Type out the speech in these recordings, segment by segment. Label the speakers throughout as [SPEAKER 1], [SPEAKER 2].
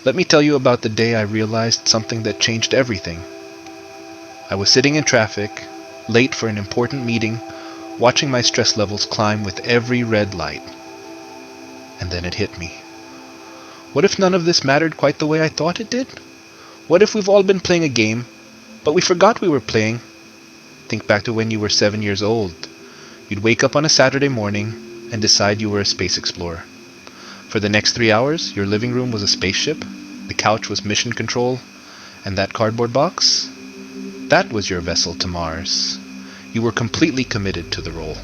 [SPEAKER 1] Let me tell you about the day I realized something that changed everything. I was sitting in traffic, late for an important meeting, watching my stress levels climb with every red light. And then it hit me. What if none of this mattered quite the way I thought it did? What if we've all been playing a game, but we forgot we were playing? Think back to when you were 7 years old. You'd wake up on a Saturday morning and decide you were a space explorer. For the next 3 hours, your living room was a spaceship, the couch was mission control, and that cardboard box? That was your vessel to Mars. You were completely committed to the role.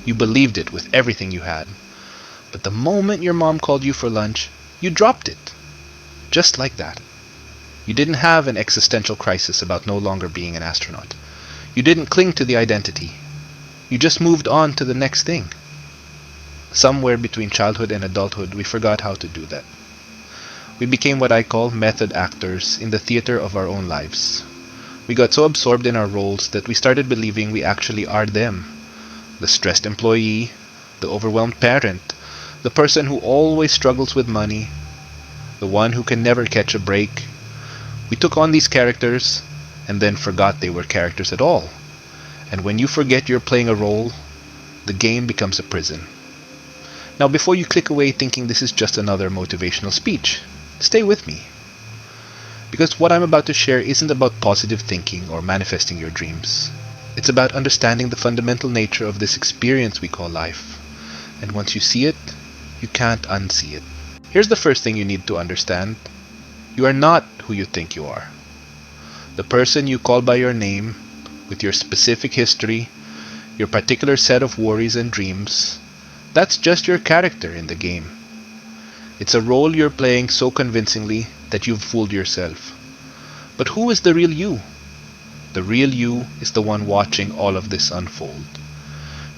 [SPEAKER 1] You believed it with everything you had. But the moment your mom called you for lunch, you dropped it. Just like that. You didn't have an existential crisis about no longer being an astronaut. You didn't cling to the identity. You just moved on to the next thing. Somewhere between childhood and adulthood, we forgot how to do that. We became what I call method actors in the theater of our own lives. We got so absorbed in our roles that we started believing we actually are them. The stressed employee, the overwhelmed parent, the person who always struggles with money, the one who can never catch a break. We took on these characters and then forgot they were characters at all. And when you forget you're playing a role, the game becomes a prison. Now, before you click away thinking this is just another motivational speech, stay with me. Because what I'm about to share isn't about positive thinking or manifesting your dreams. It's about understanding the fundamental nature of this experience we call life. And once you see it, you can't unsee it. Here's the first thing you need to understand. You are not who you think you are. The person you call by your name, with your specific history, your particular set of worries and dreams, that's just your character in the game. It's a role you're playing so convincingly that you've fooled yourself. But who is the real you? The real you is the one watching all of this unfold.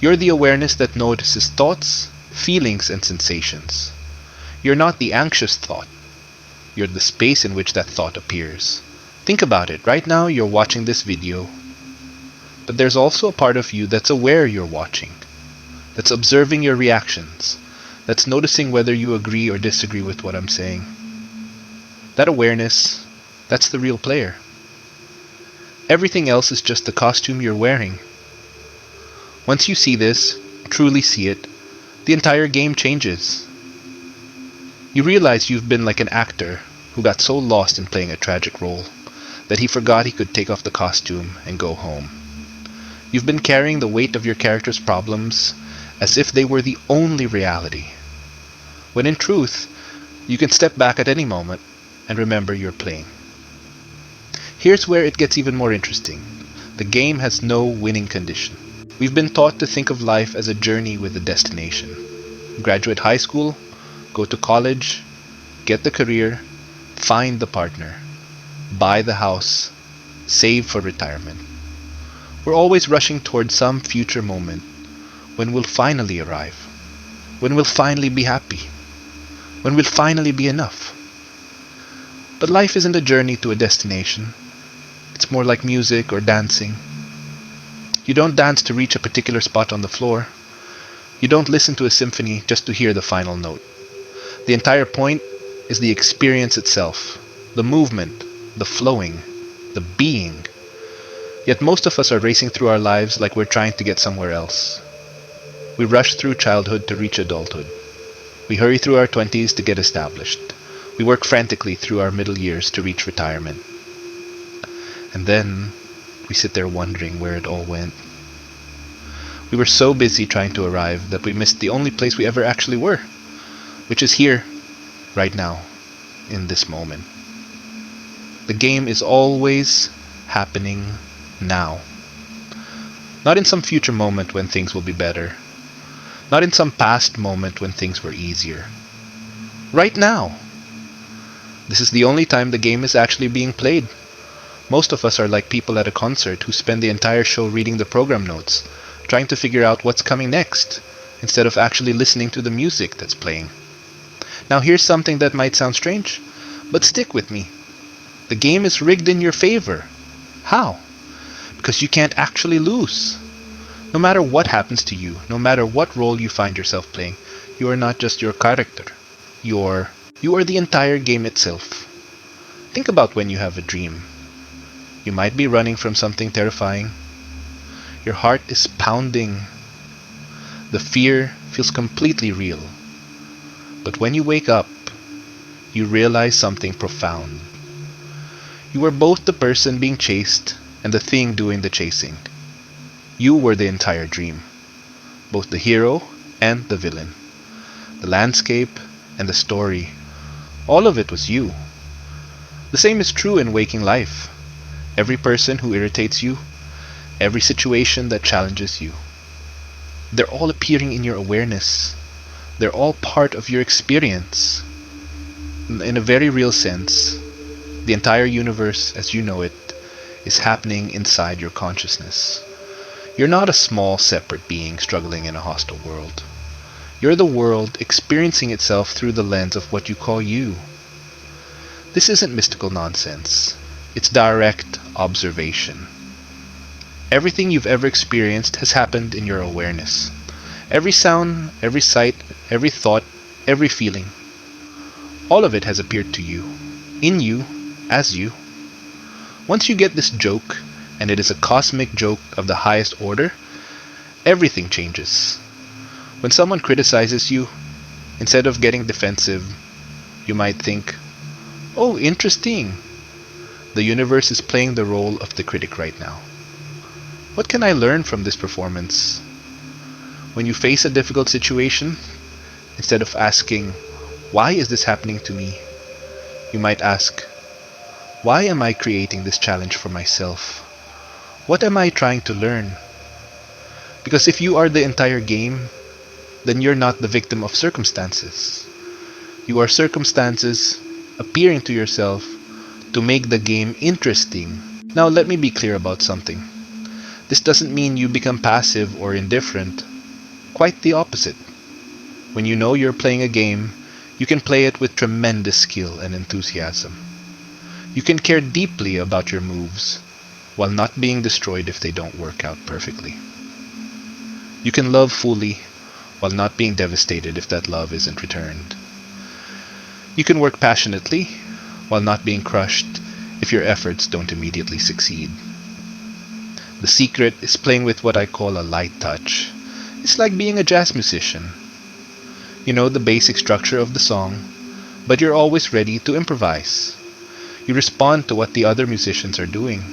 [SPEAKER 1] You're the awareness that notices thoughts, feelings, and sensations. You're not the anxious thought. You're the space in which that thought appears. Think about it. Right now, you're watching this video. But there's also a part of you that's aware you're watching, that's observing your reactions, that's noticing whether you agree or disagree with what I'm saying. That awareness, that's the real player. Everything else is just the costume you're wearing. Once you see this, truly see it, the entire game changes. You realize you've been like an actor who got so lost in playing a tragic role that he forgot he could take off the costume and go home. You've been carrying the weight of your character's problems as if they were the only reality, when in truth, you can step back at any moment and remember you're playing. Here's where it gets even more interesting. The game has no winning condition. We've been taught to think of life as a journey with a destination. Graduate high school, go to college, get the career, find the partner, buy the house, save for retirement. We're always rushing towards some future moment when we'll finally arrive, when we'll finally be happy, when we'll finally be enough. But life isn't a journey to a destination. It's more like music or dancing. You don't dance to reach a particular spot on the floor. You don't listen to a symphony just to hear the final note. The entire point is the experience itself, the movement, the flowing, the being. Yet most of us are racing through our lives like we're trying to get somewhere else. We rush through childhood to reach adulthood. We hurry through our 20s to get established. We work frantically through our middle years to reach retirement. And then we sit there wondering where it all went. We were so busy trying to arrive that we missed the only place we ever actually were, which is here, right now, in this moment. The game is always happening now. Not in some future moment when things will be better. Not in some past moment when things were easier. Right now. This is the only time the game is actually being played. Most of us are like people at a concert who spend the entire show reading the program notes, trying to figure out what's coming next, instead of actually listening to the music that's playing. Now here's something that might sound strange, but stick with me. The game is rigged in your favor. How? Because you can't actually lose. No matter what happens to you, no matter what role you find yourself playing, you are not just your character. You're You are the entire game itself. Think about when you have a dream. You might be running from something terrifying. Your heart is pounding. The fear feels completely real. But when you wake up, you realize something profound. You were both the person being chased and the thing doing the chasing. You were the entire dream, both the hero and the villain. The landscape and the story, all of it was you. The same is true in waking life. Every person who irritates you, every situation that challenges you, they're all appearing in your awareness. They're all part of your experience. In a very real sense, the entire universe as you know it is happening inside your consciousness. You're not a small separate being struggling in a hostile world. You're the world experiencing itself through the lens of what you call you. This isn't mystical nonsense. It's direct observation. Everything you've ever experienced has happened in your awareness. Every sound, every sight, every thought, every feeling. All of it has appeared to you, in you, as you. Once you get this joke, and it is a cosmic joke of the highest order, everything changes. When someone criticizes you, instead of getting defensive, you might think, "Oh, interesting. The universe is playing the role of the critic right now. What can I learn from this performance?" When you face a difficult situation, instead of asking, "Why is this happening to me?" you might ask, "Why am I creating this challenge for myself? What am I trying to learn?" Because if you are the entire game, then you're not the victim of circumstances. You are circumstances appearing to yourself to make the game interesting. Now let me be clear about something. This doesn't mean you become passive or indifferent. Quite the opposite. When you know you're playing a game, you can play it with tremendous skill and enthusiasm. You can care deeply about your moves, while not being destroyed if they don't work out perfectly. You can love fully, while not being devastated if that love isn't returned. You can work passionately, while not being crushed if your efforts don't immediately succeed. The secret is playing with what I call a light touch. It's like being a jazz musician. You know the basic structure of the song, but you're always ready to improvise. You respond to what the other musicians are doing.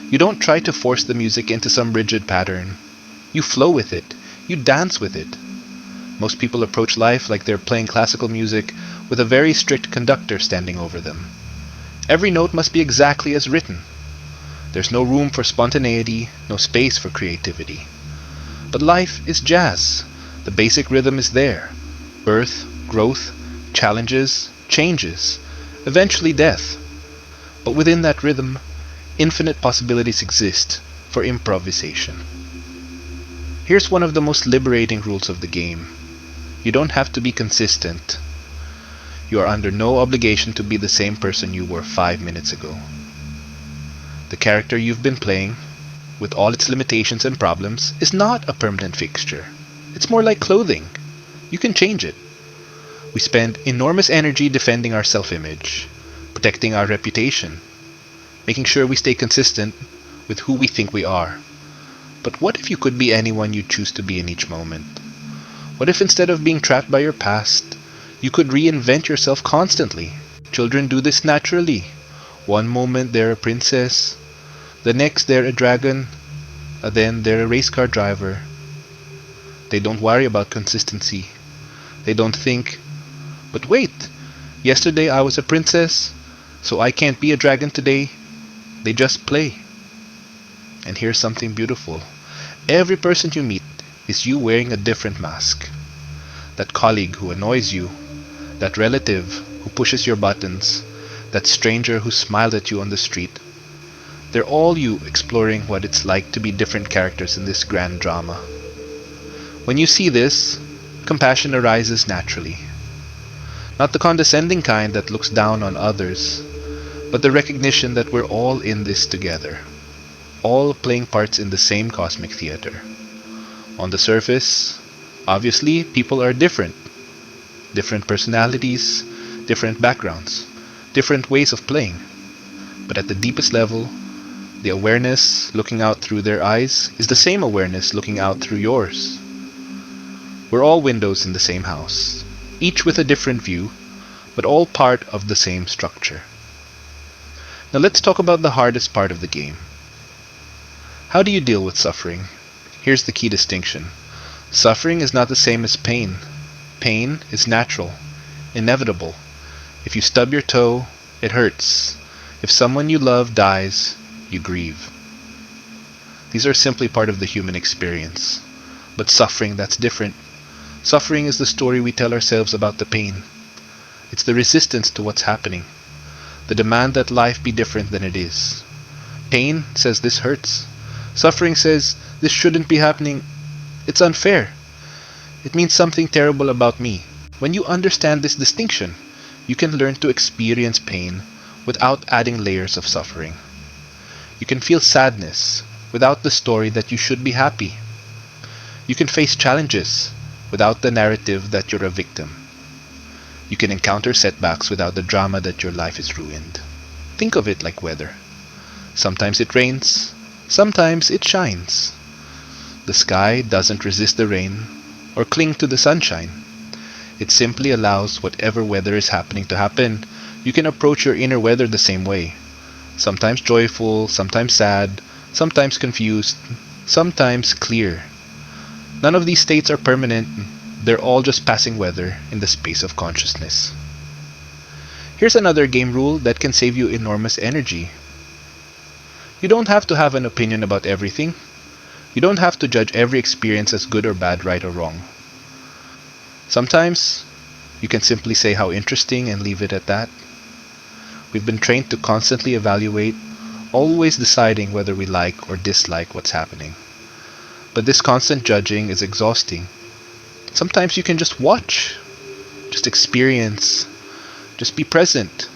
[SPEAKER 1] You don't try to force the music into some rigid pattern. You flow with it. You dance with it. Most people approach life like they're playing classical music with a very strict conductor standing over them. Every note must be exactly as written. There's no room for spontaneity, no space for creativity. But life is jazz. The basic rhythm is there. Birth, growth, challenges, changes, eventually death. But within that rhythm, infinite possibilities exist for improvisation. Here's one of the most liberating rules of the game. You don't have to be consistent. You are under no obligation to be the same person you were 5 minutes ago. The character you've been playing, with all its limitations and problems, is not a permanent fixture. It's more like clothing. You can change it. We spend enormous energy defending our self-image, protecting our reputation, making sure we stay consistent with who we think we are. But what if you could be anyone you choose to be in each moment? What if instead of being trapped by your past, you could reinvent yourself constantly? Children do this naturally. One moment they're a princess, the next they're a dragon, and then they're a race car driver. They don't worry about consistency. They don't think, "But wait, yesterday I was a princess, so I can't be a dragon today." They just play. And here's something beautiful. Every person you meet is you wearing a different mask. That colleague who annoys you, that relative who pushes your buttons, that stranger who smiled at you on the street. They're all you exploring what it's like to be different characters in this grand drama. When you see this, compassion arises naturally. Not the condescending kind that looks down on others, but the recognition that we're all in this together, all playing parts in the same cosmic theater. On the surface, obviously, people are different. Different personalities, different backgrounds, different ways of playing. But at the deepest level, the awareness looking out through their eyes is the same awareness looking out through yours. We're all windows in the same house, each with a different view, but all part of the same structure. Now let's talk about the hardest part of the game. How do you deal with suffering? Here's the key distinction. Suffering is not the same as pain. Pain is natural, inevitable. If you stub your toe, it hurts. If someone you love dies, you grieve. These are simply part of the human experience. But suffering, that's different. Suffering is the story we tell ourselves about the pain. It's the resistance to what's happening. The demand that life be different than it is. Pain says this hurts. Suffering says this shouldn't be happening. It's unfair. It means something terrible about me. When you understand this distinction, you can learn to experience pain without adding layers of suffering. You can feel sadness without the story that you should be happy. You can face challenges without the narrative that you're a victim. You can encounter setbacks without the drama that your life is ruined. Think of it like weather. Sometimes it rains, sometimes it shines. The sky doesn't resist the rain or cling to the sunshine. It simply allows whatever weather is happening to happen. You can approach your inner weather the same way. Sometimes joyful, sometimes sad, sometimes confused, sometimes clear. None of these states are permanent. They're all just passing weather in the space of consciousness. Here's another game rule that can save you enormous energy. You don't have to have an opinion about everything. You don't have to judge every experience as good or bad, right or wrong. Sometimes, you can simply say how interesting and leave it at that. We've been trained to constantly evaluate, always deciding whether we like or dislike what's happening. But this constant judging is exhausting. Sometimes you can just watch, just experience, just be present,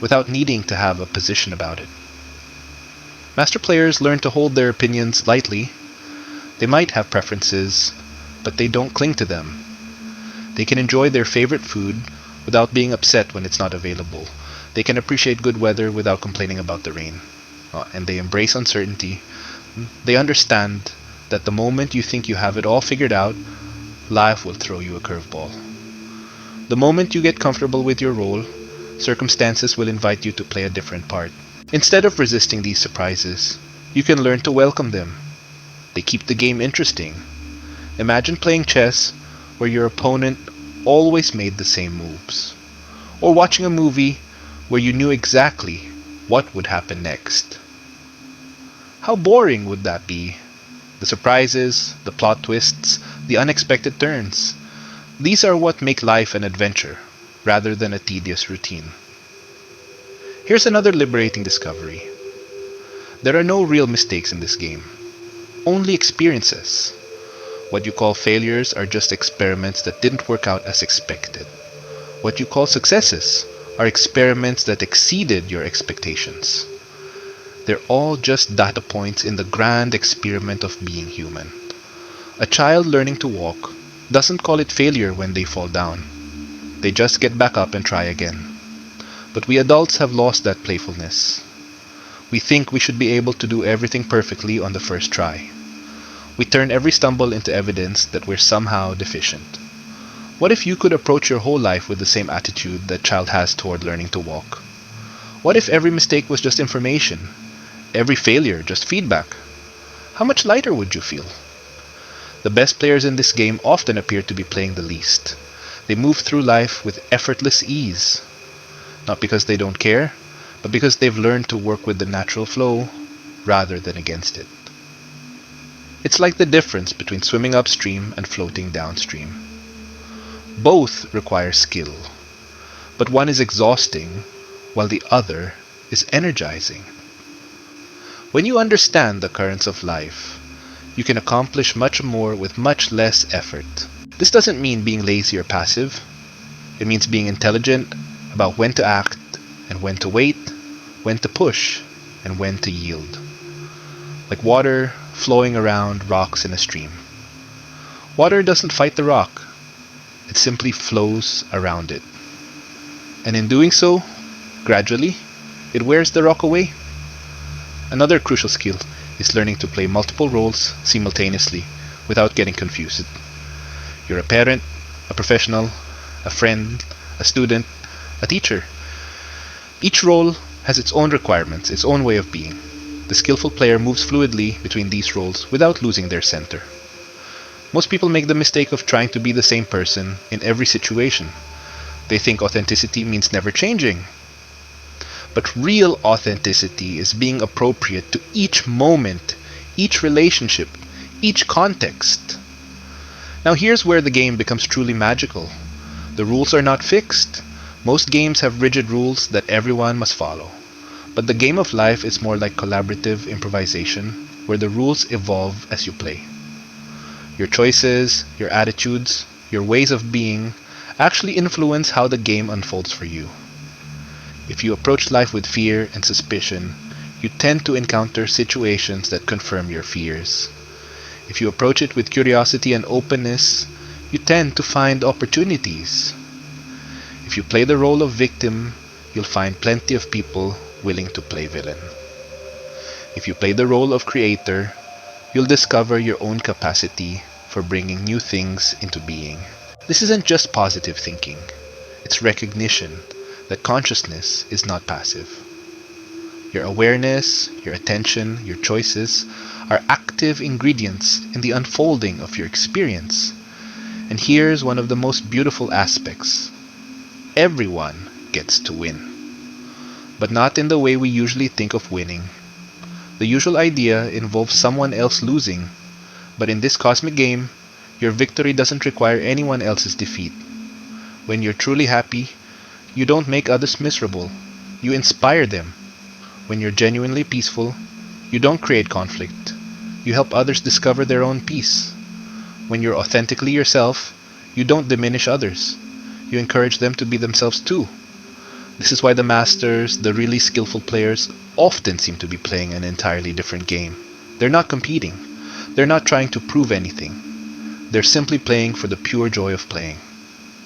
[SPEAKER 1] without needing to have a position about it. Master players learn to hold their opinions lightly. They might have preferences, but they don't cling to them. They can enjoy their favorite food without being upset when it's not available. They can appreciate good weather without complaining about the rain. And they embrace uncertainty. They understand that the moment you think you have it all figured out, life will throw you a curveball. The moment you get comfortable with your role, circumstances will invite you to play a different part. Instead of resisting these surprises, you can learn to welcome them. They keep the game interesting. Imagine playing chess where your opponent always made the same moves. Or watching a movie where you knew exactly what would happen next. How boring would that be? The surprises, the plot twists, the unexpected turns. These are what make life an adventure, rather than a tedious routine. Here's another liberating discovery. There are no real mistakes in this game. Only experiences. What you call failures are just experiments that didn't work out as expected. What you call successes are experiments that exceeded your expectations. They're all just data points in the grand experiment of being human. A child learning to walk doesn't call it failure when they fall down. They just get back up and try again. But we adults have lost that playfulness. We think we should be able to do everything perfectly on the first try. We turn every stumble into evidence that we're somehow deficient. What if you could approach your whole life with the same attitude that child has toward learning to walk? What if every mistake was just information? Every failure just feedback? How much lighter would you feel? The best players in this game often appear to be playing the least. They move through life with effortless ease. Not because they don't care, but because they've learned to work with the natural flow rather than against it. It's like the difference between swimming upstream and floating downstream. Both require skill, but one is exhausting while the other is energizing. When you understand the currents of life, you can accomplish much more with much less effort. This doesn't mean being lazy or passive. It means being intelligent about when to act and when to wait, when to push and when to yield. Like water flowing around rocks in a stream. Water doesn't fight the rock. It simply flows around it. And in doing so, gradually, it wears the rock away. Another crucial skill is learning to play multiple roles simultaneously without getting confused. You're a parent, a professional, a friend, a student, a teacher. Each role has its own requirements, its own way of being. The skillful player moves fluidly between these roles without losing their center. Most people make the mistake of trying to be the same person in every situation. They think authenticity means never changing. But real authenticity is being appropriate to each moment, each relationship, each context. Now here's where the game becomes truly magical. The rules are not fixed. Most games have rigid rules that everyone must follow. But the game of life is more like collaborative improvisation, where the rules evolve as you play. Your choices, your attitudes, your ways of being actually influence how the game unfolds for you. If you approach life with fear and suspicion, you tend to encounter situations that confirm your fears. If you approach it with curiosity and openness, you tend to find opportunities. If you play the role of victim, you'll find plenty of people willing to play villain. If you play the role of creator, you'll discover your own capacity for bringing new things into being. This isn't just positive thinking. It's recognition that consciousness is not passive. Your awareness, your attention, your choices are active ingredients in the unfolding of your experience. And here's one of the most beautiful aspects. Everyone gets to win. But not in the way we usually think of winning. The usual idea involves someone else losing, but in this cosmic game, your victory doesn't require anyone else's defeat. When you're truly happy, you don't make others miserable. You inspire them. When you're genuinely peaceful, you don't create conflict. You help others discover their own peace. When you're authentically yourself, you don't diminish others. You encourage them to be themselves too. This is why the masters, the really skillful players, often seem to be playing an entirely different game. They're not competing. They're not trying to prove anything. They're simply playing for the pure joy of playing.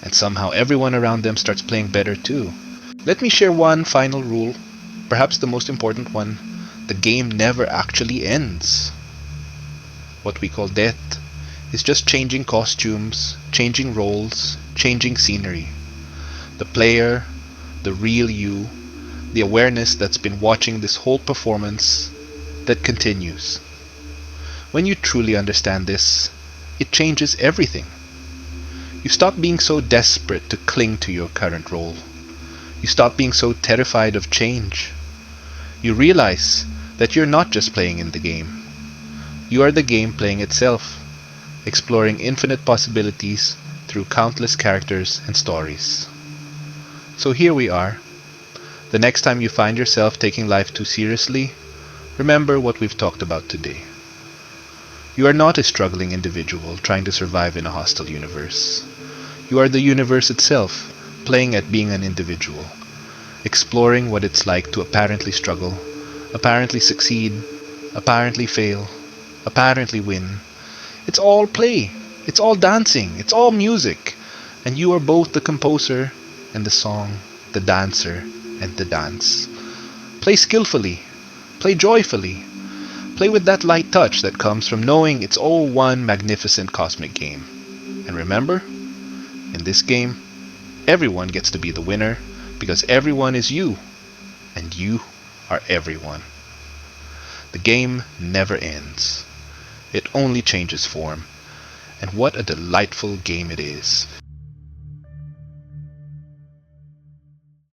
[SPEAKER 1] And somehow everyone around them starts playing better too. Let me share one final rule, perhaps the most important one. The game never actually ends. What we call death is just changing costumes, changing roles, changing scenery. The player, the real you, the awareness that's been watching this whole performance, that continues. When you truly understand this, it changes everything. You stop being so desperate to cling to your current role. You stop being so terrified of change. You realize that you're not just playing in the game. You are the game playing itself, exploring infinite possibilities through countless characters and stories. So here we are. The next time you find yourself taking life too seriously, remember what we've talked about today. You are not a struggling individual trying to survive in a hostile universe. You are the universe itself, playing at being an individual, exploring what it's like to apparently struggle, apparently succeed, apparently fail, apparently win. It's all play, it's all dancing, it's all music, and you are both the composer and the song, the dancer and the dance. Play skillfully, play joyfully, play with that light touch that comes from knowing it's all one magnificent cosmic game. And remember, in this game, everyone gets to be the winner because everyone is you, and you are everyone. The game never ends. It only changes form. And what a delightful game it is.